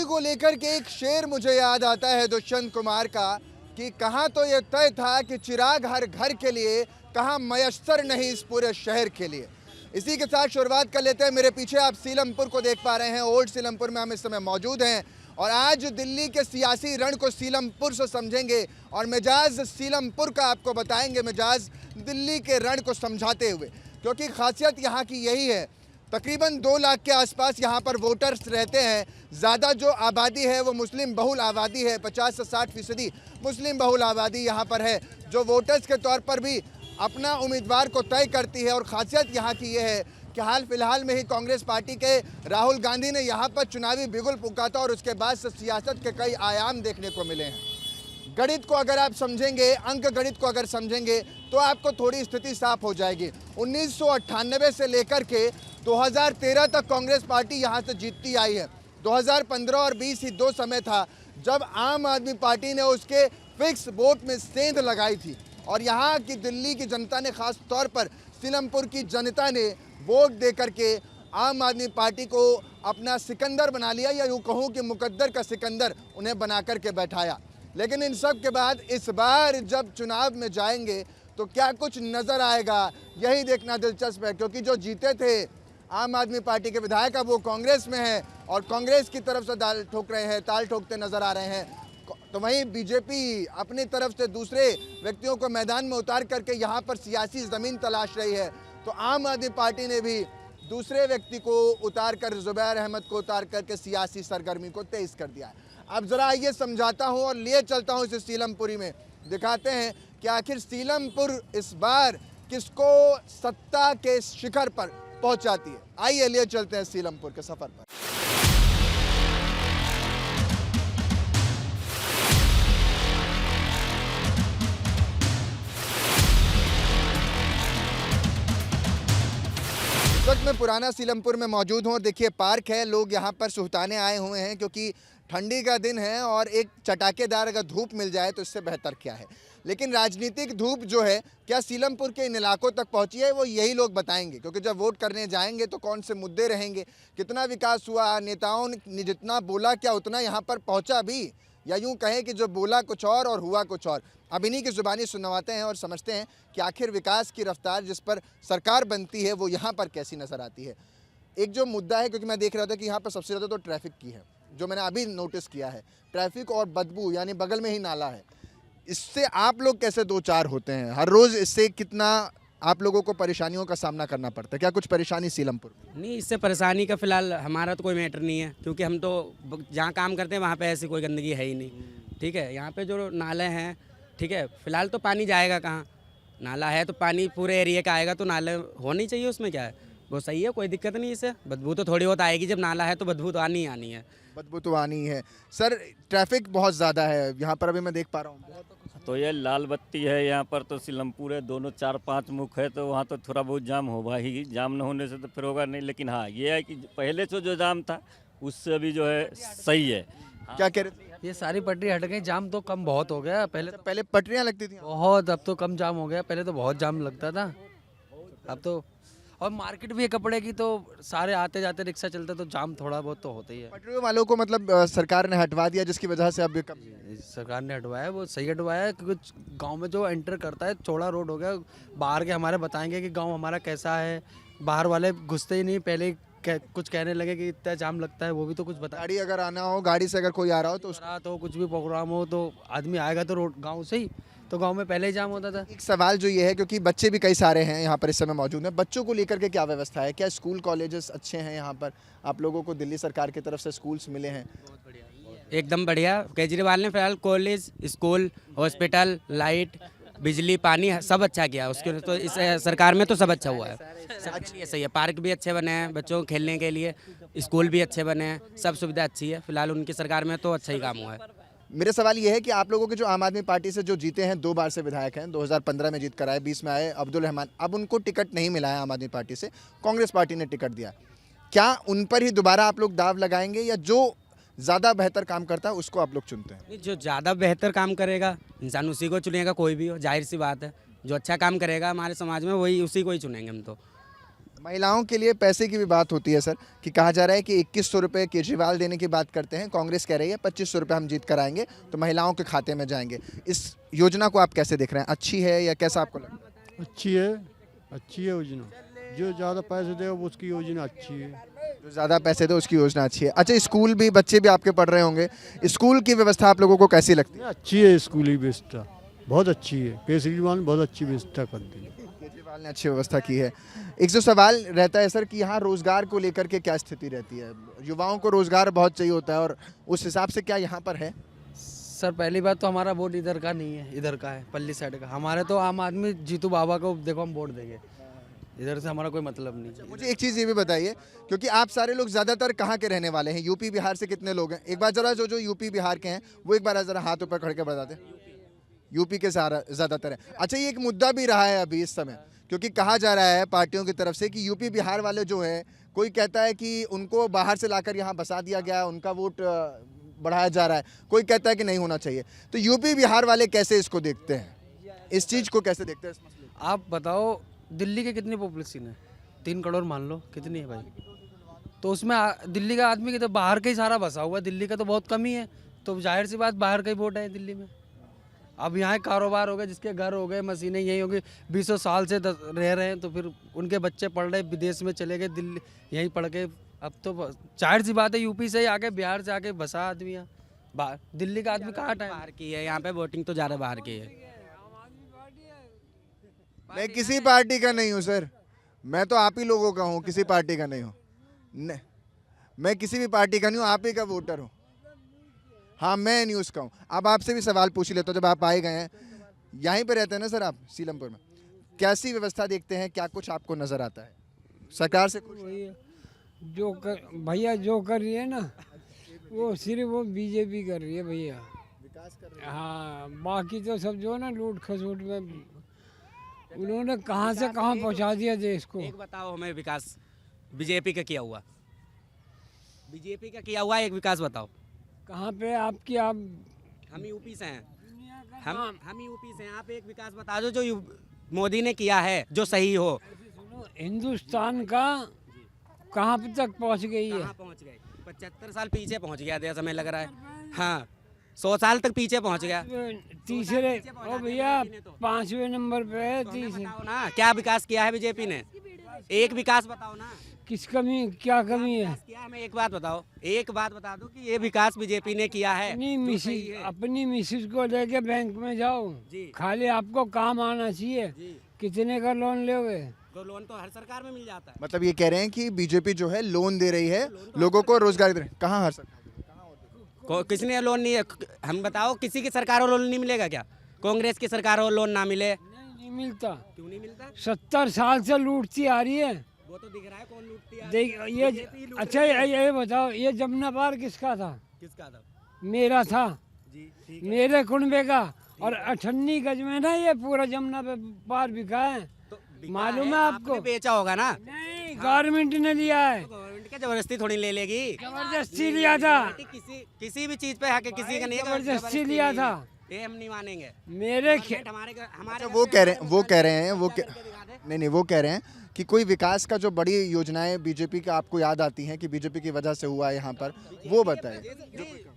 को लेकर के एक शेर मुझे याद आता है दुष्यंत कुमार का कि कहाँ तो ये तय था कि चिराग हर घर के लिए, कहाँ मयस्सर नहीं इस पूरे शहर के लिए। इसी के साथ शुरुआत कर लेते हैं। मेरे पीछे आप सीलमपुर को देख पा रहे हैं। ओल्ड सीलमपुर में हम इस समय मौजूद हैं और आज दिल्ली के सियासी रण को सीलमपुर से समझेंगे और मिजाज सीलमपुर का आपको बताएंगे, मिजाज दिल्ली के रण को समझाते हुए, क्योंकि खासियत यहाँ की यही है। तकरीबन 2 लाख के आसपास यहाँ पर वोटर्स रहते हैं। ज़्यादा जो आबादी है वो मुस्लिम बहुल आबादी है। 50 से 60% मुस्लिम बहुल आबादी यहाँ पर है, जो वोटर्स के तौर पर भी अपना उम्मीदवार को तय करती है। और ख़ासियत यहाँ की ये है कि हाल फिलहाल में ही कांग्रेस पार्टी के राहुल गांधी ने यहाँ पर चुनावी बिगुल फूंका था और उसके बाद से सियासत के कई आयाम देखने को मिले हैं। गणित को अगर आप समझेंगे, अंक गणित को अगर समझेंगे तो आपको थोड़ी स्थिति साफ हो जाएगी। 1998 से लेकर के 2013 तक कांग्रेस पार्टी यहाँ से जीतती आई है। 2015 और 20 ही 2 समय था जब आम आदमी पार्टी ने उसके फिक्स वोट में सेंध लगाई थी और यहाँ की दिल्ली की जनता ने, खास तौर पर सीलमपुर की जनता ने वोट दे करके आम आदमी पार्टी को अपना सिकंदर बना लिया, या यूँ कहूँ कि मुकद्दर का सिकंदर उन्हें बना करके बैठाया। लेकिन इन सब के बाद इस बार जब चुनाव में जाएंगे तो क्या कुछ नज़र आएगा, यही देखना दिलचस्प है। क्योंकि जो जीते थे आम आदमी पार्टी के विधायक अब वो कांग्रेस में हैं और कांग्रेस की तरफ से ताल ठोक रहे हैं, ताल ठोकते नज़र आ रहे हैं। तो वहीं बीजेपी अपनी तरफ से दूसरे व्यक्तियों को मैदान में उतार करके यहाँ पर सियासी ज़मीन तलाश रही है। तो आम आदमी पार्टी ने भी दूसरे व्यक्ति को उतार कर, जुबैर अहमद को उतार करके सियासी सरगर्मी को तेज़ कर दिया है। अब ज़रा आइए समझाता हूँ और लिए चलता हूँ इस सीलमपुरी में, दिखाते हैं कि आखिर सीलमपुर इस बार किसको सत्ता के शिखर पर पहुँचाती है। आइए लिए चलते हैं सीलमपुर के सफ़र पर। इस वक्त मैं पुराना सीलमपुर में मौजूद हूँ और देखिए पार्क है, लोग यहाँ पर सुहताने आए हुए हैं क्योंकि ठंडी का दिन है और एक चटाकेदार अगर धूप मिल जाए तो इससे बेहतर क्या है। लेकिन राजनीतिक धूप जो है क्या सीलमपुर के इन इलाकों तक पहुंची है, वो यही लोग बताएंगे। क्योंकि जब वोट करने जाएंगे तो कौन से मुद्दे रहेंगे, कितना विकास हुआ, नेताओं ने जितना बोला क्या उतना यहाँ पर पहुँचा भी, या यूँ कहें कि जो बोला कुछ और हुआ कुछ और। अब इन्हीं की ज़ुबानी सुनवाते हैं और समझते हैं कि आखिर विकास की रफ्तार जिस पर सरकार बनती है वो यहाँ पर कैसी नज़र आती है। एक जो मुद्दा है, क्योंकि मैं देख रहा था कि यहाँ पर सबसे ज़्यादा तो ट्रैफिक की है, जो मैंने अभी नोटिस किया है, ट्रैफिक और बदबू, यानी बगल में ही नाला है। इससे आप लोग कैसे दो चार होते हैं हर रोज़? इससे कितना आप लोगों को परेशानियों का सामना करना पड़ता है? क्या कुछ परेशानी सीलमपुर में? नहीं, इससे परेशानी का फ़िलहाल हमारा तो कोई मैटर नहीं है, क्योंकि हम तो जहाँ काम करते हैं वहाँ पे ऐसी कोई गंदगी है ही नहीं। ठीक है, यहाँ पे जो नाले हैं, ठीक है, फ़िलहाल तो पानी जाएगा कहाँ? नाला है तो पानी पूरे एरिया का आएगा, तो नाले होनी चाहिए, उसमें क्या है, वो सही है, कोई दिक्कत नहीं। इससे बदबू तो थोड़ी बहुत आएगी, जब नाला है तो बदबू तो आनी ही आनी है। बदबू तो आनी है। सर, ट्रैफिक बहुत ज़्यादा है यहाँ पर, अभी मैं देख पा रहा हूँ। तो ये लाल बत्ती है यहाँ पर, तो सीलमपुर है, दोनों 4-5 मुख है, तो वहाँ तो थोड़ा बहुत जाम होगा ही। जाम न होने से तो फिर होगा नहीं, लेकिन हाँ ये है कि पहले से जो जाम था उससे अभी जो है सही है। क्या कह रहे थे? ये सारी पटरी हट गई, जाम तो कम बहुत हो गया। पहले पटरियाँ लगती थी बहुत, अब तो कम जाम हो गया। पहले तो बहुत जाम लगता था, अब तो। और मार्केट भी है कपड़े की, तो सारे आते जाते रिक्शा चलते, तो जाम थोड़ा बहुत तो होता ही है। पटरियों वालों को मतलब सरकार ने हटवा दिया, जिसकी वजह से अब कम। सरकार ने हटवाया है, वो सही हटवाया है, क्योंकि गांव में जो एंटर करता है चौड़ा रोड हो गया। बाहर के हमारे बताएंगे कि गांव हमारा कैसा है, बाहर वाले घुसते ही नहीं, पहले कुछ कहने लगे कि इतना जाम लगता है, वो भी तो कुछ बता। गाड़ी अगर आना हो, गाड़ी से अगर कोई आ रहा हो तो कुछ भी प्रोग्राम हो तो आदमी आएगा तो रोड गाँव से ही, तो गांव में पहले ही जाम होता था। एक सवाल जो ये है, क्योंकि बच्चे भी कई सारे हैं यहाँ पर इस समय मौजूद हैं, बच्चों को लेकर के क्या व्यवस्था है? क्या स्कूल कॉलेजेस अच्छे हैं यहाँ पर? आप लोगों को दिल्ली सरकार की तरफ से स्कूल्स मिले हैं? एकदम बढ़िया। केजरीवाल ने फिलहाल कॉलेज, स्कूल, हॉस्पिटल, लाइट, बिजली, पानी सब अच्छा किया उसके, तो इस सरकार में तो सब अच्छा हुआ है। सबके लिए सही है। पार्क भी अच्छे बने हैं बच्चों को खेलने के लिए, स्कूल भी अच्छे बने हैं, सब सुविधा अच्छी है। फिलहाल उनकी सरकार में तो अच्छा ही काम हुआ है। मेरा सवाल ये है कि आप लोगों के जो आम आदमी पार्टी से जो जीते हैं, 2 बार से विधायक हैं, 2015 में जीत कर आए, 20 में आए अब्दुल रहमान, अब उनको टिकट नहीं मिला है आम आदमी पार्टी से, कांग्रेस पार्टी ने टिकट दिया। क्या उन पर ही दोबारा आप लोग दाव लगाएंगे, या जो ज़्यादा बेहतर काम करता है उसको आप लोग चुनते हैं? जो ज़्यादा बेहतर काम करेगा इंसान उसी को चुनेगा, कोई भी हो, जाहिर सी बात है। जो अच्छा काम करेगा हमारे समाज में वही, उसी को ही चुनेंगे हम तो। महिलाओं के लिए पैसे की भी बात होती है सर, कि कहा जा रहा है कि 2100 रुपये केजरीवाल देने की बात करते हैं, कांग्रेस कह रही है 2500 रुपये हम जीत कर आएंगे तो महिलाओं के खाते में जाएंगे। इस योजना को आप कैसे देख रहे हैं, अच्छी है या कैसा आपको लगता है? अच्छी है योजना। जो ज़्यादा पैसे देगा वो उसकी योजना अच्छी है। जो ज़्यादा पैसे दो उसकी योजना अच्छी है। अच्छा, स्कूल भी बच्चे भी आपके पढ़ रहे होंगे, स्कूल की व्यवस्था आप लोगों को कैसी लगती है? अच्छी है स्कूली व्यवस्था, बहुत अच्छी है। केजरीवाल ने बहुत अच्छी व्यवस्था कर दी। केजरीवाल ने अच्छी व्यवस्था की है। एक जो सवाल रहता है सर कि यहाँ रोजगार को लेकर के क्या स्थिति रहती है? युवाओं को रोजगार बहुत चाहिए होता है और उस हिसाब से क्या यहाँ पर है? सर पहली बात तो हमारा वोट इधर का नहीं है, इधर का है पल्ली साइड का। हमारे तो आम आदमी जीतू बाबा को देखो हम वोट देंगे, इधर से हमारा कोई मतलब नहीं। मुझे एक चीज़ ये भी बताइए, क्योंकि आप सारे लोग ज़्यादातर कहाँ के रहने वाले हैं? यूपी बिहार से कितने लोग हैं? एक बार ज़रा जो यूपी बिहार के हैं वो एक बार ज़रा हाथ ऊपर खड़े के बता दें। यूपी के सारा ज़्यादातर है। अच्छा, ये एक मुद्दा भी रहा है अभी इस समय, क्योंकि कहा जा रहा है पार्टियों की तरफ से कि यूपी बिहार वाले जो हैं, कोई कहता है कि उनको बाहर से लाकर यहाँ बसा दिया गया, उनका वोट बढ़ाया जा रहा है, कोई कहता है कि नहीं होना चाहिए। तो यूपी बिहार वाले कैसे इसको देखते हैं, इस चीज़ को कैसे देखते हैं? आप बताओ दिल्ली की कितनी पॉपुलेशन है? 3 करोड़ मान लो, कितनी है भाई? तो उसमें दिल्ली का आदमी की तो बाहर का ही सारा बसा हुआ है, दिल्ली का तो बहुत कम ही है। तो जाहिर सी बात बाहर का ही वोट है दिल्ली में। अब यहाँ कारोबार हो गए, जिसके घर हो गए, मशीनें यही हो गई, 20 साल से रह रहे हैं, तो फिर उनके बच्चे पढ़ रहे विदेश में चले गए, दिल्ली यहीं पढ़ के। अब तो जाहिर सी बात है यूपी से ही आके बिहार से आके बसा आदमी यहाँ। दिल्ली का आदमी कहाँ टाइम बाहर की है, यहाँ पे वोटिंग तो ज़्यादा बाहर की है। मैं किसी पार्टी का नहीं हूँ सर, मैं तो आप ही लोगों का हूँ, किसी पार्टी का नहीं हूँ। मैं किसी भी पार्टी का नहीं हूँ, आप ही का वोटर हूँ। हाँ, मैं न्यूज़ का हूँ। अब आपसे भी सवाल पूछ ही लेता हूँ, जब आप आए गए हैं, यहीं पे रहते हैं ना सर आप सीलमपुर में, कैसी व्यवस्था देखते हैं, क्या कुछ आपको नज़र आता है सरकार से? कुछ जो कर भैया जो कर रही है ना, वो सिर्फ वो बीजेपी कर रही है भैया। विकास कर हाँ, बाकी तो सब जो है ना लूट खसूट में उन्होंने कहाँ से कहाँ पहुँचा दिया देश को। एक बताओ हमें विकास बीजेपी का किया हुआ, बीजेपी का किया हुआ एक विकास बताओ। कहाँ पे आपकी आप हम यूपी से हैं, हम यूपी से हैं। आप एक विकास बता दो जो मोदी ने किया है जो सही हो। सुनो, हिंदुस्तान का कहाँ पे तक पहुँच गई है? कहाँ पहुँच गए? 75 साल पीछे पहुँच गया था, समय लग रहा है। हाँ, 100 साल तक पीछे पहुँच गया। तीसरे ओ भैया 5वें नंबर पे है। तीसरे बताओ ना क्या विकास किया है बीजेपी ने, एक विकास बताओ ना। किस कमी, क्या कमी है? क्या हमें एक बात बताओ, एक बात बता दो कि ये विकास बीजेपी ने किया है। अपनी मिसिस को लेके बैंक में जाओ, खाली आपको काम आना चाहिए। कितने का लोन लोगे? तो लोन तो हर सरकार में मिल जाता है। मतलब ये कह रहे हैं कि बीजेपी जो है लोन दे रही है, लोगों को रोजगार दे रही है। कहाँ हर सरकार? किसने लोन नहीं है? हम बताओ, किसी की सरकार को लोन नहीं मिलेगा क्या? कांग्रेस की सरकार को लोन ना मिले? नहीं मिलता। क्यों नहीं मिलता? 70 साल से लूटती आ रही है। वो तो दिख रहा है कौन लूटती है। देख ये अच्छा, ये बताओ, ये जमुना पार किसका था? किसका था? मेरा था जी, मेरे कुनबे का। और 98 गज में ना ये पूरा जमुना पे पार बिका है। तो मालूम है आपको? बेचा होगा ना। नहीं, गवर्नमेंट ने लिया है। गवर्नमेंट क्या जबरदस्ती थोड़ी ले लेगी? जबरदस्ती लिया था। किसी भी चीज पे हक किसी का नहीं है। जबरदस्ती लिया था। ये हम नहीं मानेंगे। मेरे अच्छा, वो कह रहे हैं नहीं, वो कह रहे हैं कि कोई विकास का जो बड़ी योजनाएं बीजेपी का आपको याद आती हैं कि बीजेपी की वजह से हुआ है यहाँ पर, वो बताएं।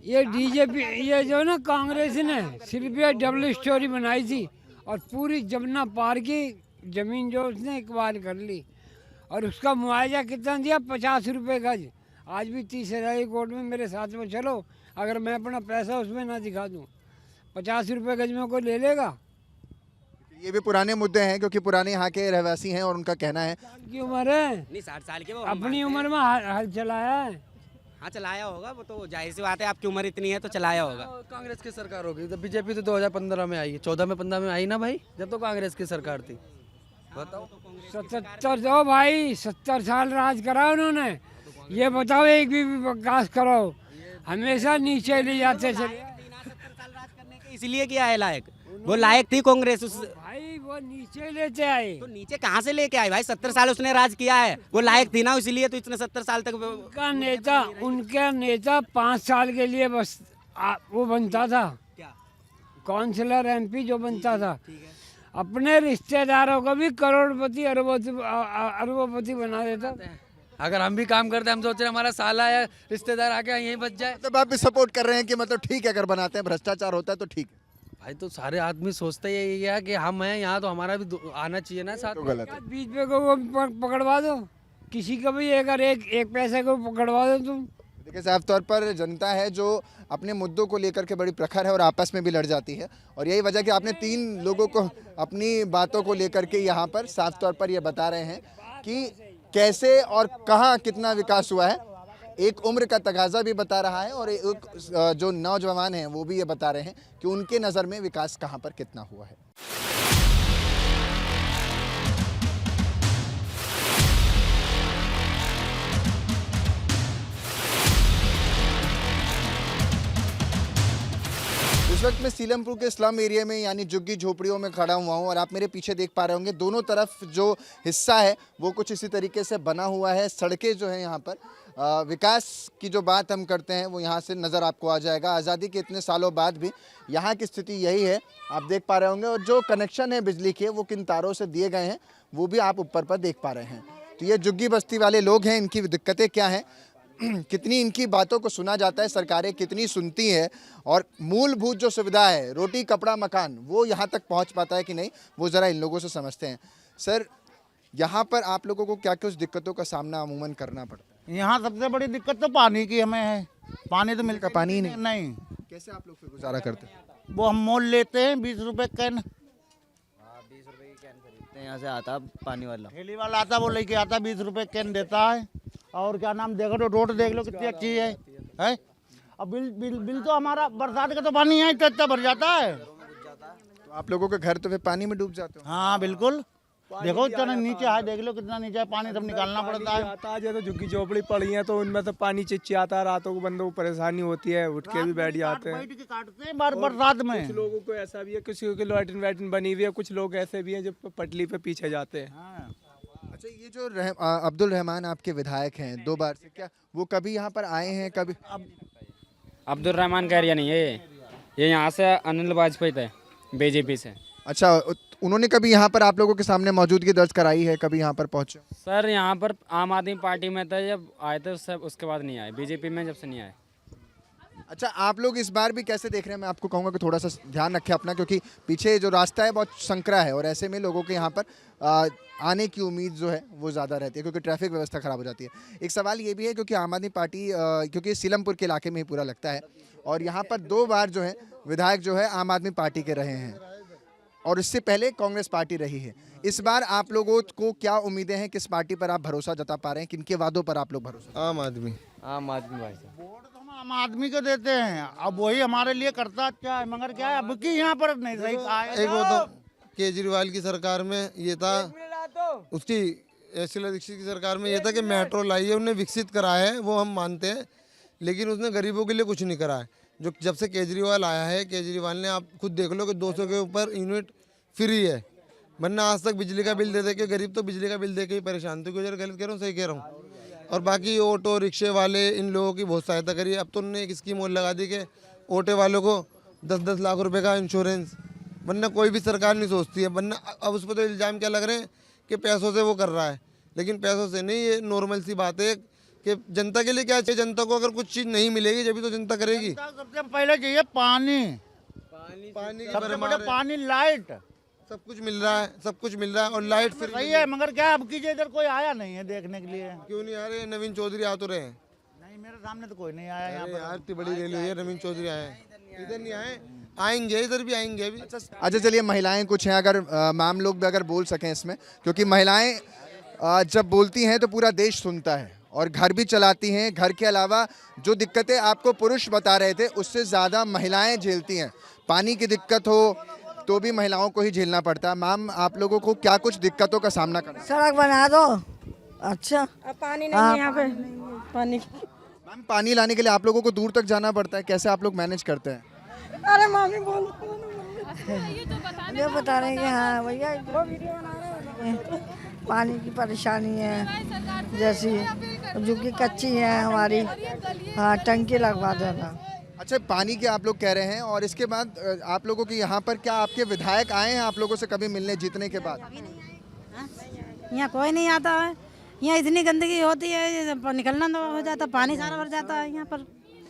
ये बीजेपी, ये जो ना कांग्रेस ने सिर्फ ये डबल स्टोरी बनाई थी और पूरी जमुना पार की जमीन जो उसने इकबाल कर ली। और उसका मुआवजा कितना दिया? 50 रुपये गज। आज भी 30,000 कोर्ट में मेरे साथ में चलो, अगर मैं अपना पैसा उसमें ना दिखा दूँ, 50 रुपये गज में कोई ले लेगा? ये भी पुराने मुद्दे हैं, क्योंकि पुराने यहाँ के रहवासी हैं और उनका कहना है की उम्र है, नहीं 60 साल के वो अपनी उम्र में हल चलाया है। हाँ, चलाया होगा, वो तो जाहिर सी बात है, आपकी उम्र इतनी है तो चलाया होगा। कांग्रेस की सरकार होगी तो बीजेपी तो 2015 में आई है, 14 में 15 में आई ना भाई, जब तो कांग्रेस की सरकार थी। बताओ 77 दो भाई, 70 साल राज करा उन्होंने। ये बताओ एक भी विकास करो, हमेशा नीचे ले जाते चले। इसलिए क्या है लायक, वो लायक थी कांग्रेस उस भाई, वो नीचे लेते आए। तो नीचे कहाँ से लेके आए भाई? 70 साल उसने राज किया है, वो लायक थी ना, इसलिए तो इतने 70 साल तक उनका नेता 5 साल के लिए बस वो बनता था, क्या काउंसलर MP जो बनता था। अपने रिश्तेदारों को भी करोड़पति अरबोपति बना देता। अगर हम भी काम करते हम सोच रहे हैं हमारा साला या रिश्तेदार आके यहीं बच जाए। मतलब आप भी सपोर्ट कर रहे हैं कि मतलब ठीक है, अगर बनाते हैं, भ्रष्टाचार होता है तो ठीक है। भाई तो सारे आदमी सोचते ही यही है कि हम हैं यहाँ तो हमारा भी आना चाहिए ना साथ। तो गलत है। बीच में को वो पकड़वा दो, किसी का भी एक पैसे को पकड़वा दो तुम। देखिए साफ तौर पर जनता है जो अपने मुद्दों को लेकर के बड़ी प्रखर है और आपस में भी लड़ जाती है, और यही वजह कि आपने 3 लोगों को अपनी बातों को लेकर के यहाँ पर साफ तौर पर ये बता रहे हैं कि कैसे और कहाँ कितना विकास हुआ है। एक उम्र का तकाजा भी बता रहा है और एक जो नौजवान हैं वो भी ये बता रहे हैं कि उनके नज़र में विकास कहाँ पर कितना हुआ है। इस वक्त मैं सीलमपुर के स्लम एरिया में यानी झुग्गी झोपड़ियों में खड़ा हुआ हूँ और आप मेरे पीछे देख पा रहे होंगे दोनों तरफ जो हिस्सा है वो कुछ इसी तरीके से बना हुआ है। सड़कें जो हैं यहाँ पर विकास की जो बात हम करते हैं वो यहाँ से नज़र आपको आ जाएगा। आज़ादी के इतने सालों बाद भी यहाँ की स्थिति यही है, आप देख पा रहे होंगे। और जो कनेक्शन है बिजली के वो किन तारों से दिए गए हैं वो भी आप ऊपर पर देख पा रहे हैं। तो ये झुग्गी बस्ती वाले लोग हैं, इनकी दिक्कतें क्या हैं, कितनी इनकी बातों को सुना जाता है, सरकारें कितनी सुनती हैं, और मूलभूत जो सुविधा है रोटी कपड़ा मकान वो यहाँ तक पहुँच पाता है कि नहीं, वो ज़रा इन लोगों से समझते हैं। सर, यहाँ पर आप लोगों को क्या कुछ दिक्कतों का सामना अमूमन करना पड़ता है? यहाँ सबसे बड़ी दिक्कत तो पानी की हमें है। पानी तो मिलता पानी ही नहीं। कैसे आप लोग फिर गुजारा करते हैं? वो हम मोल लेते हैं 20 रुपए कैन। 20 रुपए की कैन खरीदते हैं, यहाँ से आता पानी वाला, ठेली वाला आता, वो लेके आता 20 रुपए कैन देता है। और क्या नाम, देखो तो रोड देख लो कितनी अच्छी है? अब बिल तो हमारा बरसात का तो पानी है इतना भर जाता है। तो आप लोगों के घर तो फिर पानी में डूब जाते हो? हाँ बिल्कुल, देखो इतना नीचे है, देख लो कितना नीचे है, पानी सब निकालना पड़ता है। आता है तो झुग्गी झोपड़ी पड़ी है तो उनमें तो पानी चिचियाता है, रातों को बंदों को परेशानी होती है, उठ के भी बैठ जाते हैं। बैठ के काटते हैं बरसात में। कुछ लोगों को ऐसा भी है, किसी की लैट्रिन वैट्रिन बनी हुई है, कुछ लोग ऐसे भी हैं जो पटली पे पीछे जाते हैं। अच्छा, ये जो अब्दुल रहमान आपके विधायक हैं 2 बार से, क्या वो कभी यहाँ पर आए हैं? कभी अब्दुल रहमान का एरिया नहीं है ये यहाँ से अनिल वाजपेयी थे बीजेपी से। अच्छा, उन्होंने कभी यहाँ पर आप लोगों के सामने मौजूदगी दर्ज कराई है? कभी यहाँ पर पहुँचे? सर यहाँ पर आम आदमी पार्टी में थे जब आए थे, सब उसके बाद नहीं आए, बीजेपी में जब से नहीं आए। अच्छा, आप लोग इस बार भी कैसे देख रहे हैं? मैं आपको कहूँगा कि थोड़ा सा ध्यान रखें अपना, क्योंकि पीछे जो रास्ता है बहुत संकरा है और ऐसे में लोगों के यहाँ पर आने की उम्मीद जो है वो ज़्यादा रहती है क्योंकि ट्रैफिक व्यवस्था ख़राब हो जाती है। एक सवाल ये भी है क्योंकि आम आदमी पार्टी क्योंकि सीलमपुर के इलाके में ही पूरा लगता है और यहाँ पर 2 बार जो है विधायक जो है आम आदमी पार्टी के रहे हैं और इससे पहले कांग्रेस पार्टी रही है। इस बार आप लोगों को क्या उम्मीदें हैं? किस पार्टी पर आप भरोसा जता पा रहे हैं? किनके वादों पर आप लोग भरोसा? आम आदमी भाई साहब। वोट तो हम आम आदमी को देते हैं, अब वही हमारे लिए करता अच्छा है, मगर क्या है अब की यहाँ पर नहीं सही कहा है। एक वो तो केजरीवाल की सरकार में ये था, उसकी शीला दीक्षित की सरकार में ये था कि मेट्रो लाई है, उन्हें विकसित करा है, वो हम मानते हैं, लेकिन उसने गरीबों के लिए कुछ नहीं करा है। जो जब से केजरीवाल आया है, केजरीवाल ने आप खुद देख लो कि 200 के ऊपर यूनिट फ्री है, वरना आज तक बिजली का बिल दे दे के गरीब तो बिजली का बिल दे के ही परेशान थे। गलत कह रहा हूँ सही कह रहा हूँ? और बाकी ऑटो रिक्शे वाले इन लोगों की बहुत सहायता करी। अब तो उन्होंने एक स्कीम और लगा दी कि ऑटो वालों को 10-10 लाख रुपए का इंश्योरेंस, वरना कोई भी सरकार नहीं सोचती है। वरना अब उस पर तो इल्ज़ाम क्या लग रहे हैं कि पैसों से वो कर रहा है, लेकिन पैसों से नहीं, ये नॉर्मल सी बात है कि जनता के लिए क्या चाहिए। जनता को अगर कुछ चीज़ नहीं मिलेगी जब भी तो जनता करेगी। सबसे पहले चाहिए पानी, सबसे बड़ा पानी, लाइट, सब कुछ मिल रहा है, सब कुछ मिल रहा है और लाइट फ्री सही है, मगर क्या अब कीजिए इधर कोई आया नहीं है देखने के लिए। क्यों नहीं आ रहे? नवीन चौधरी आ तो रहे हैं। नहीं, मेरे सामने तो कोई नहीं आया यहाँ पर। यार इतनी बड़ी रैली हुई है, नवीन चौधरी आए हैं, इधर नहीं आए, आएंगे, इधर भी आएंगे अभी। अच्छा चलिए, महिलाएं कुछ हैं, अगर मैम लोग भी अगर बोल सकें इसमें, क्योंकि महिलाएं जब बोलती हैं तो पूरा देश सुनता है और घर भी चलाती हैं। घर के अलावा जो दिक्कतें आपको पुरुष बता रहे थे उससे ज़्यादा महिलाएं झेलती हैं। पानी की दिक्कत हो तो भी महिलाओं को ही झेलना पड़ता है। मैम, आप लोगों को क्या कुछ दिक्कतों का सामना करना? सड़क बना दो। अच्छा, अब पानी नहीं है यहाँ पे, पानी। मैम, पानी लाने के लिए आप लोगों को दूर तक जाना पड़ता है, कैसे आप लोग मैनेज करते हैं? अरे मामी बोलो, ये बता रहे हैं कि हाँ भैया पानी की परेशानी है, जैसी जो कि कच्ची है हमारी, हाँ टंकी लगवा देना। अच्छा, पानी के आप लोग कह रहे हैं, और इसके बाद आप लोगों के यहाँ पर क्या आपके विधायक आए हैं आप लोगों से कभी मिलने जीतने के बाद? यहाँ कोई नहीं आता है। यहाँ इतनी गंदगी होती है, निकलना तो हो जाता, पानी सारा भर जाता है यहाँ पर।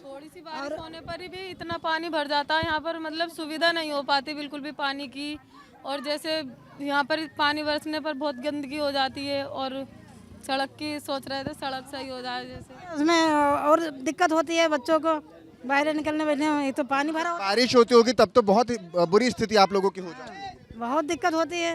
थोड़ी सी बारिश होने पर ही भी इतना पानी भर जाता है यहाँ पर, मतलब सुविधा नहीं हो पाती बिल्कुल भी पानी की। और जैसे यहाँ पर पानी बरसने पर बहुत गंदगी हो जाती है, और सड़क की सोच रहे थे सड़क सही हो जाए जैसे। उसमें और दिक्कत होती है बच्चों को बाहर निकलने बैठने में, एक तो पानी भरा होता बारिश होती होगी तब तो बहुत ही बुरी स्थिति आप लोगों की हो जाती है। है, बहुत दिक्कत होती है।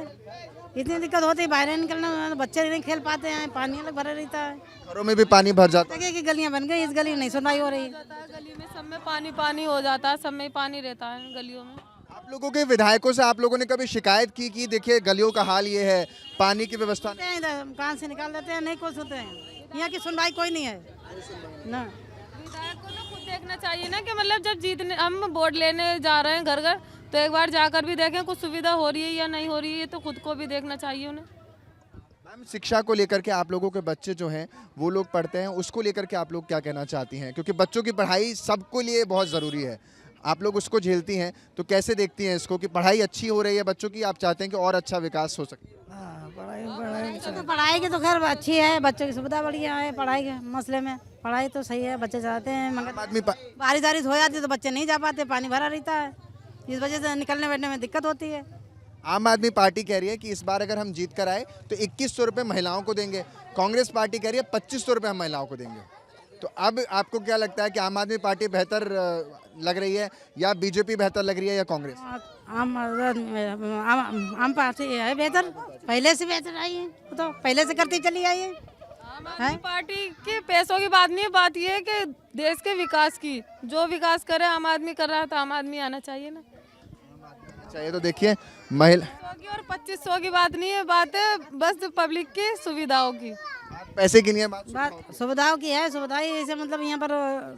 इतनी दिक्कत होती है बाहर निकलने में, बच्चे नहीं खेल पाते हैं, पानी अलग भरा रहता है। घरों में भी पानी भर जाता है। जगह की गलियाँ बन गई, इस गली में नहीं सुनवाई हो रही है। गली में सब में पानी पानी हो जाता है, सब में पानी रहता है गलियों में। आप लोगों के विधायकों से आप लोगों ने कभी शिकायत की कि देखिए गलियों का हाल ये है, पानी की व्यवस्था नहीं? कान से निकाल देते हैं, नहीं कुछ होते हैं। यहाँ की सुनवाई कोई नहीं है ना। विधायक को ना खुद देखना चाहिए ना कि मतलब जब जीतने हम वोट लेने जा रहे हैं घर घर, तो एक बार जाकर भी देखें कुछ सुविधा हो रही है या नहीं हो रही है, तो खुद को भी देखना चाहिए उन्हें। मैम, शिक्षा को लेकर के आप लोगों के बच्चे जो हैं वो लोग पढ़ते हैं, उसको लेकर के आप लोग क्या कहना चाहती हैं? क्योंकि बच्चों की पढ़ाई सबको लिए बहुत ज़रूरी है, आप लोग उसको झेलती हैं, तो कैसे देखती हैं इसको कि पढ़ाई अच्छी हो रही है बच्चों की, आप चाहते हैं कि और अच्छा विकास हो सके? तो पढ़ाई की तो खैर अच्छी है, बच्चों की सुविधा बढ़िया है। पढ़ाई के मसले में पढ़ाई तो सही है, बच्चे जाते हैं, मगर आदमी बारिश वारिश हो जाती है तो बच्चे नहीं जा पाते, पानी भरा रहता है, इस वजह से निकलने बैठने में दिक्कत होती है। आम आदमी पार्टी कह रही है कि इस बार अगर हम जीत कर आए तो 2100 रुपये महिलाओं को देंगे, कांग्रेस पार्टी कह रही है 2500 रुपये हम महिलाओं को देंगे। तो अब आपको क्या लगता है कि आम आदमी पार्टी बेहतर लग रही है या बीजेपी बेहतर लग रही है या कांग्रेस? आम पार्टी है बेहतर, पहले से बेहतर आई है, तो पहले से करती चली आई है। आम आदमी पार्टी के पैसों की बात नहीं है, बात ये है कि देश के विकास की, जो विकास करे आम आदमी कर रहा है तो आम आदमी आना चाहिए ना। चाहिए तो देखिए महिला की और 2500 की बात नहीं है, बात है बस पब्लिक की सुविधाओं की। पैसे की नहीं है बात सुविधाओं की है, सुविधाएं ऐसे मतलब यहाँ पर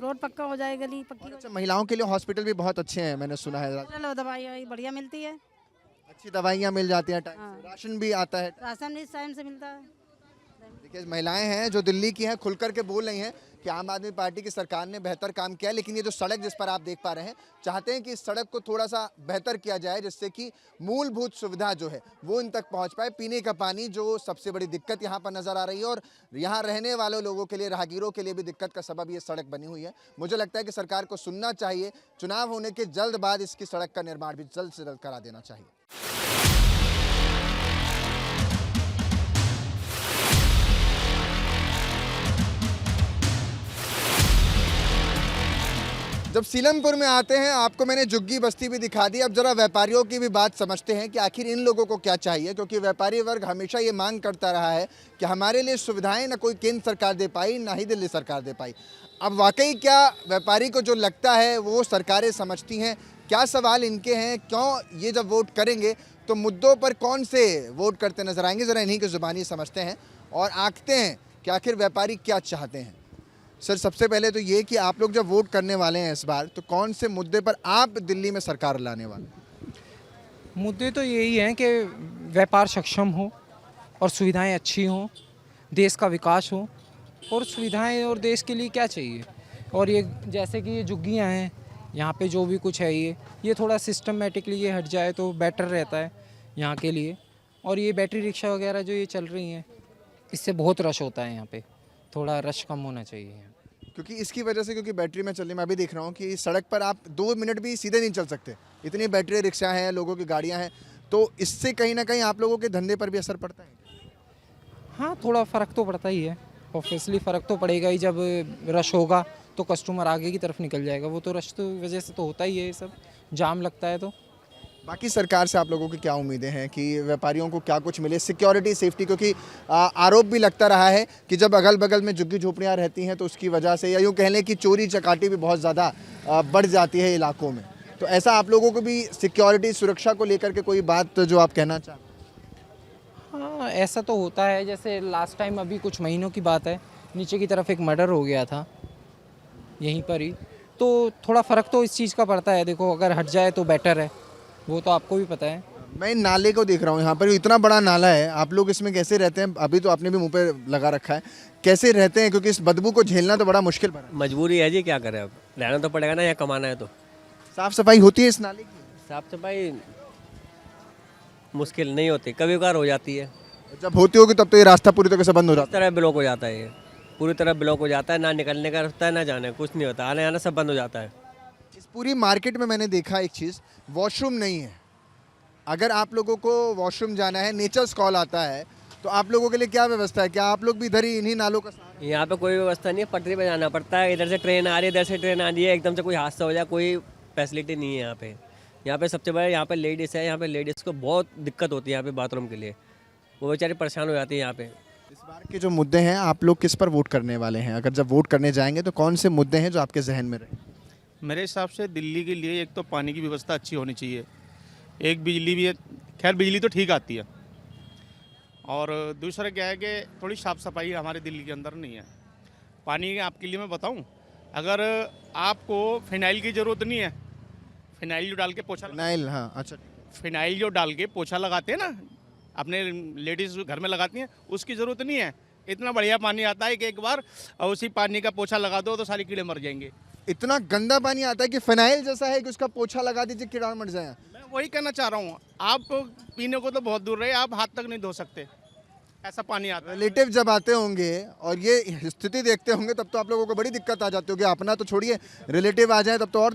रोड पक्का हो जाए, गली पक्की। अच्छा, महिलाओं के लिए हॉस्पिटल भी बहुत अच्छे हैं, मैंने सुना है। चलो दवाई बढ़िया मिलती है, अच्छी दवाइयाँ मिल जाती हैं टाइम से, राशन भी आता है, राशन भी टाइम से मिलता है। देखिए महिलाएं हैं जो दिल्ली की हैं, खुल कर के बोल रही हैं कि आम आदमी पार्टी की सरकार ने बेहतर काम किया, लेकिन ये जो सड़क जिस पर आप देख पा रहे हैं, चाहते हैं कि इस सड़क को थोड़ा सा बेहतर किया जाए, जिससे कि मूलभूत सुविधा जो है वो इन तक पहुंच पाए। पीने का पानी जो सबसे बड़ी दिक्कत यहाँ पर नजर आ रही है, और यहाँ रहने वाले लोगों के लिए, राहगीरों के लिए भी दिक्कत का सबब ये सड़क बनी हुई है। मुझे लगता है कि सरकार को सुनना चाहिए, चुनाव होने के जल्द बाद इसकी सड़क का निर्माण भी जल्द से जल्द करा देना चाहिए। जब सीलमपुर में आते हैं, आपको मैंने झुग्गी बस्ती भी दिखा दी, अब जरा व्यापारियों की भी बात समझते हैं कि आखिर इन लोगों को क्या चाहिए, क्योंकि व्यापारी वर्ग हमेशा ये मांग करता रहा है कि हमारे लिए सुविधाएं ना कोई केंद्र सरकार दे पाई, ना ही दिल्ली सरकार दे पाई। अब वाकई क्या व्यापारी को जो लगता है वो सरकारें समझती हैं? क्या सवाल इनके हैं? क्यों ये जब वोट करेंगे तो मुद्दों पर कौन से वोट करते नजर आएंगे? ज़रा इन्हीं की ज़ुबानी समझते हैं और आंकते हैं कि आखिर व्यापारी क्या चाहते हैं। सर, सबसे पहले तो ये कि आप लोग जब वोट करने वाले हैं इस बार, तो कौन से मुद्दे पर आप दिल्ली में सरकार लाने वाले? मुद्दे तो यही हैं कि व्यापार सक्षम हो और सुविधाएं अच्छी हों, देश का विकास हो, और सुविधाएं और देश के लिए क्या चाहिए। और ये जैसे कि ये झुग्गियाँ हैं, यहाँ पे जो भी कुछ है ये थोड़ा सिस्टमेटिकली ये हट जाए तो बेटर रहता है यहाँ के लिए। और ये बैटरी रिक्शा वगैरह जो ये चल रही हैं, इससे बहुत रश होता है यहाँ पे, थोड़ा रश कम होना चाहिए। क्योंकि इसकी वजह से, क्योंकि बैटरी में चलने में अभी देख रहा हूँ कि सड़क पर आप 2 मिनट भी सीधे नहीं चल सकते, इतनी बैटरी रिक्शा हैं, लोगों की गाड़ियाँ हैं, तो इससे कहीं ना कहीं आप लोगों के धंधे पर भी असर पड़ता है। हाँ, थोड़ा फ़र्क तो पड़ता ही है, ऑब्वियसली फ़र्क तो पड़ेगा ही। जब रश होगा तो कस्टमर आगे की तरफ निकल जाएगा, वो तो रश तो वजह से तो होता ही है, ये सब जाम लगता है। तो बाकी सरकार से आप लोगों की क्या उम्मीदें हैं कि व्यापारियों को क्या कुछ मिले? सिक्योरिटी, सेफ्टी, क्योंकि आरोप भी लगता रहा है कि जब अगल बगल में झुग्गी झोपड़ियाँ रहती हैं तो उसकी वजह से, या यूँ कह लें कि चोरी चकाटी भी बहुत ज़्यादा बढ़ जाती है इलाकों में। तो ऐसा आप लोगों को भी सिक्योरिटी, सुरक्षा को लेकर के कोई बात जो आप कहना चाहें? हाँ, ऐसा तो होता है। जैसे लास्ट टाइम अभी कुछ महीनों की बात है, नीचे की तरफ एक मर्डर हो गया था यहीं पर ही, तो थोड़ा फ़र्क तो इस चीज़ का पड़ता है। देखो, अगर हट जाए तो बेटर है, वो तो आपको भी पता है। मैं इन नाले को देख रहा हूँ, यहाँ पर इतना बड़ा नाला है, आप लोग इसमें कैसे रहते हैं? अभी तो आपने भी मुंह पे लगा रखा है, कैसे रहते हैं? क्योंकि इस बदबू को झेलना तो बड़ा मुश्किल पड़ा। मजबूरी है जी, क्या करें अब, रहना तो पड़ेगा ना, यहाँ कमाना है तो। साफ सफाई होती है इस नाले की? साफ सफाई मुश्किल नहीं होती, कभी कभार हो जाती है। जब होती होगी तब तो ये रास्ता पूरी तरह से बंद हो इस जाता तरह ब्लॉक हो जाता है, ये पूरी तरह ब्लॉक हो जाता है, ना निकलने का रास्ता है ना जाने, कुछ नहीं होता, आने जाना सब बंद हो जाता है। है। इस पूरी मार्केट में मैंने देखा एक चीज़, वॉशरूम नहीं है। अगर आप लोगों को वॉशरूम जाना है, नेचर्स कॉल आता है, तो आप लोगों के लिए क्या व्यवस्था है? क्या आप लोग भी इधर ही इन्हीं नालों का सहारा? यहाँ पे कोई व्यवस्था नहीं है, पटरी पे जाना पड़ता है, इधर से ट्रेन आ रही है, इधर से ट्रेन आ रही है, एकदम से कोई हादसा हो जाए, कोई फैसिलिटी नहीं है यहाँ पे। यहाँ पे सबसे बड़ा यहाँ पे लेडीज़ है, यहाँ पे लेडीज़ को बहुत दिक्कत होती है यहाँ पे बाथरूम के लिए, वो बेचारी परेशान हो जाती है यहाँ पे। इस बार के जो मुद्दे हैं, आप लोग किस पर वोट करने वाले हैं? अगर जब वोट करने जाएंगे तो कौन से मुद्दे हैं जो आपके जहन में रहे? मेरे हिसाब से दिल्ली के लिए एक तो पानी की व्यवस्था अच्छी होनी चाहिए, एक बिजली भी है, खैर बिजली तो ठीक आती है, और दूसरा क्या है कि थोड़ी साफ़ सफाई हमारे दिल्ली के अंदर नहीं है। पानी आपके लिए मैं बताऊं, अगर आपको फिनाइल की ज़रूरत नहीं है, फिनाइल जो डाल के पोछा नाइल, हाँ अच्छा। फिनाइल जो डाल के पोछा लगाते हैं ना, अपने लेडीज़ घर में लगाती हैं, उसकी ज़रूरत नहीं है। इतना बढ़िया पानी आता है कि एक बार और उसी पानी का पोछा लगा दो तो सारे कीड़े मर जाएंगे। इतना गंदा पानी आता है कि फिनाइल जैसा है कि उसका पोछा लगा दीजिए कीड़ा मर जाए। मैं वही कहना चाह रहा हूँ, आप पीने को तो बहुत दूर रहे, आप हाथ तक नहीं धो सकते, ऐसा पानी आता है। रिलेटिव जब आते होंगे और ये स्थिति देखते होंगे तब तो आप लोगों को बड़ी दिक्कत आ जाती होगी। अपना तो छोड़िए, रिलेटिव आ जाए तब तो और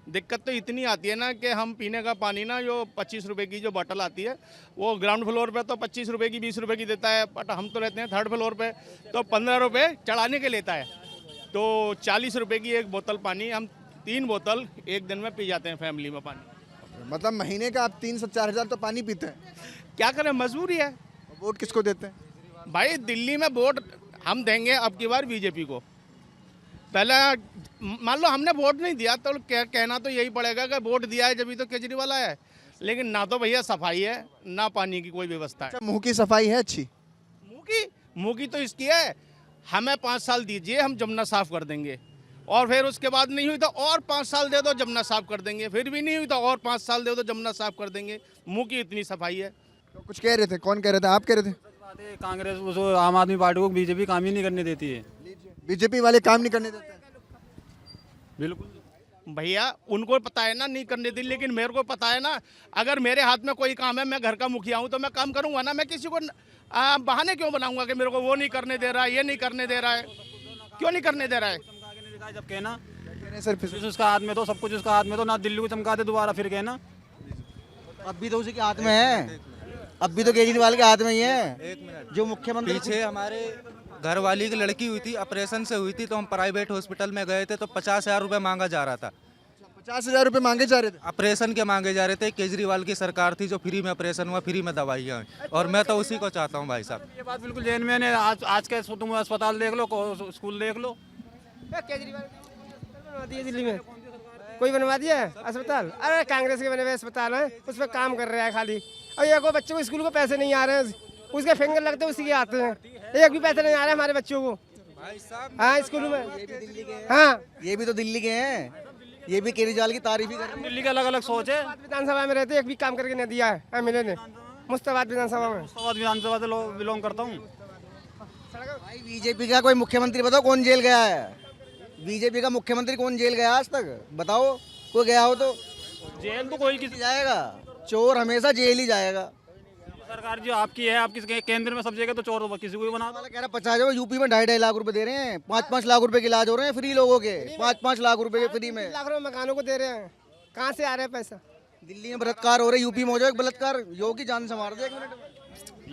दिक्कत तो इतनी आती है ना कि हम पीने का पानी ना, जो 25 रुपए की जो बोतल आती है, वो ग्राउंड फ्लोर पे तो 25 रुपए की 20 रुपए की देता है, बट हम तो रहते हैं थर्ड फ्लोर पे, तो 15 रुपए चढ़ाने के लेता है, तो 40 रुपए की एक बोतल पानी, हम 3 बोतल एक दिन में पी जाते हैं फैमिली में पानी। मतलब महीने का आप 3 से 4 हज़ार तो पानी पीते हैं। क्या करें, मजबूरी है। वोट किसको देते हैं? भाई दिल्ली में वोट हम देंगे अब की बार बीजेपी को। पहले मान लो हमने वोट नहीं दिया तो कहना तो यही पड़ेगा कि वोट दिया है जब तो केजरीवाल आया है, लेकिन ना तो भैया सफाई है ना पानी की कोई व्यवस्था है। मुंह की सफाई है अच्छी? मुंह की तो इसकी है, हमें 5 साल दीजिए, हम जमुना साफ कर देंगे, और फिर उसके बाद नहीं हुई तो और 5 साल दे दो, जमुना साफ कर देंगे, फिर भी नहीं हुई तो और 5 साल दे दो, जमुना साफ कर देंगे। मुंह की इतनी सफाई है। तो कुछ कह रहे थे, कौन कह रहे थे? आप कह रहे थे? कांग्रेस वो आम आदमी पार्टी को बीजेपी काम ही नहीं करने देती है। बीजेपी वाले काम नहीं करने देते? बिल्कुल भैया, उनको पता है ना नहीं करने दी, लेकिन मेरे को पता है ना, अगर मेरे हाथ में कोई काम है, मैं घर का मुखिया हूँ तो मैं काम करूँगा ना। मैं किसी को बहाने क्यों बनाऊंगा कि मेरे को वो नहीं करने दे रहा है, ये नहीं करने दे रहा है? क्यों नहीं करने दे रहा है? जब कहना सर उसका हाथ में तो सब कुछ उसका हाथ में, तो ना दिल्ली को चमका दे दोबारा फिर कहना। अब भी तो उसी के हाथ में है, अब भी तो केजरीवाल के हाथ में ही है। जो मुख्यमंत्री पीछे हमारे घर वाली की लड़की हुई थी, ऑपरेशन से हुई थी, तो हम प्राइवेट हॉस्पिटल में गए थे तो 50,000 रुपये मांगा जा रहा था। 50,000 रुपये मांगे जा रहे थे? ऑपरेशन के मांगे जा रहे थे। केजरीवाल की सरकार थी जो फ्री में ऑपरेशन हुआ, फ्री में दवाइयाँ, और मैं तो उसी को चाहता हूँ भाई साहब। ये बात बिल्कुल जैन में है। आज के तुम अस्पताल देख लो, स्कूल देख लो, केजरीवाल बनवा दिए दिल्ली में, कोई बनवा दिया है अस्पताल? अरे कांग्रेस के बने हुए अस्पताल है, उस पर काम कर रहा है खाली। और ये को बच्चों को स्कूल को पैसे नहीं आ रहे हैं, उसके फिंगर लगते उसी के आते हैं, एक भी पैसे नहीं आ रहे हमारे बच्चों को। हाँ स्कूल में, ये भी दिल्ली के हैं। हाँ ये भी तो दिल्ली के हैं, ये भी केजरीवाल की तारीफ ही कर रहे हैं। दिल्ली का अलग अलग सोच है। विधानसभा में रहते, एक भी काम करके नहीं दिया है एमएलए ने। मुस्ताबाद विधानसभा में, मुस्ताबाद विधानसभा से बिलोंग करता हूँ। भाई बीजेपी का कोई मुख्यमंत्री बताओ कौन जेल गया है? बीजेपी का मुख्यमंत्री कौन जेल गया आज तक? बताओ, कोई गया हो तो? जेल तो कोई किसी जाएगा, चोर हमेशा जेल ही जाएगा। सरकार जो आपकी है, आप किसी केंद्र में सब जगह तो चोर किसी को भी बना। कह रहा 50 यूपी में 2.5 लाख रुपए दे रहे हैं, 5-5 लाख रुपए के इलाज हो रहे हैं फ्री लोगों के, 5-5 लाख रुपए के फ्री में। लाख रुपए मकानों को दे रहे हैं, कहाँ से आ रहा है पैसा? दिल्ली में बलात्कार हो रहे, यूपी में हो जाए बलात्कार, योगी जान संवार दे 1 मिनट।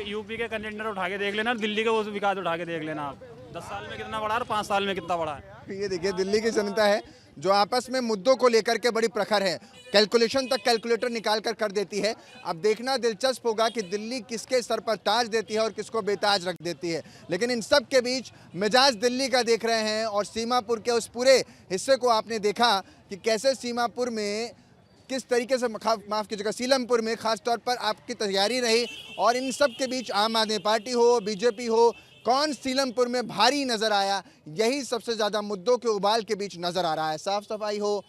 यूपी के कंटेनर उठा के देख लेना, दिल्ली का वो विकास उठा के देख लेना आप। 10 साल में कितना बढ़ा है, 5 साल में कितना बढ़ा है। ये देखिए दिल्ली की जनता है जो आपस में मुद्दों को लेकर के बड़ी प्रखर है, कैलकुलेशन तक कैलकुलेटर निकाल कर देती है। अब देखना दिलचस्प होगा कि दिल्ली किसके सर पर ताज देती है और किसको बेताज रख देती है। लेकिन इन सब के बीच मिजाज दिल्ली का देख रहे हैं, और सीमापुर के उस पूरे हिस्से को आपने देखा कि कैसे सीमापुर में किस तरीके से, माफ़ कीजिएगा, सीलमपुर में खास तौर पर आपकी तैयारी रही। और इन सब के बीच आम आदमी पार्टी हो, बीजेपी हो, कौन सीलमपुर में भारी नज़र आया, यही सबसे ज़्यादा मुद्दों के उबाल के बीच नज़र आ रहा है। साफ़ सफाई हो,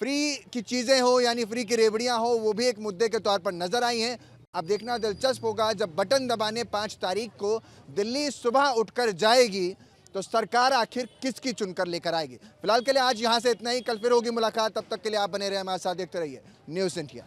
फ्री की चीज़ें हो, यानी फ्री की रेवड़ियाँ हो, वो भी एक मुद्दे के तौर पर नज़र आई हैं। अब देखना दिलचस्प होगा जब बटन दबाने 5 तारीख को दिल्ली सुबह उठकर जाएगी तो सरकार आखिर किसकी चुनकर लेकर आएगी। फिलहाल के लिए आज यहाँ से इतना ही, कल फिर होगी मुलाकात। तब तक के लिए आप बने रहे हमारे साथ, देखते रहिए न्यूज़ इंडिया।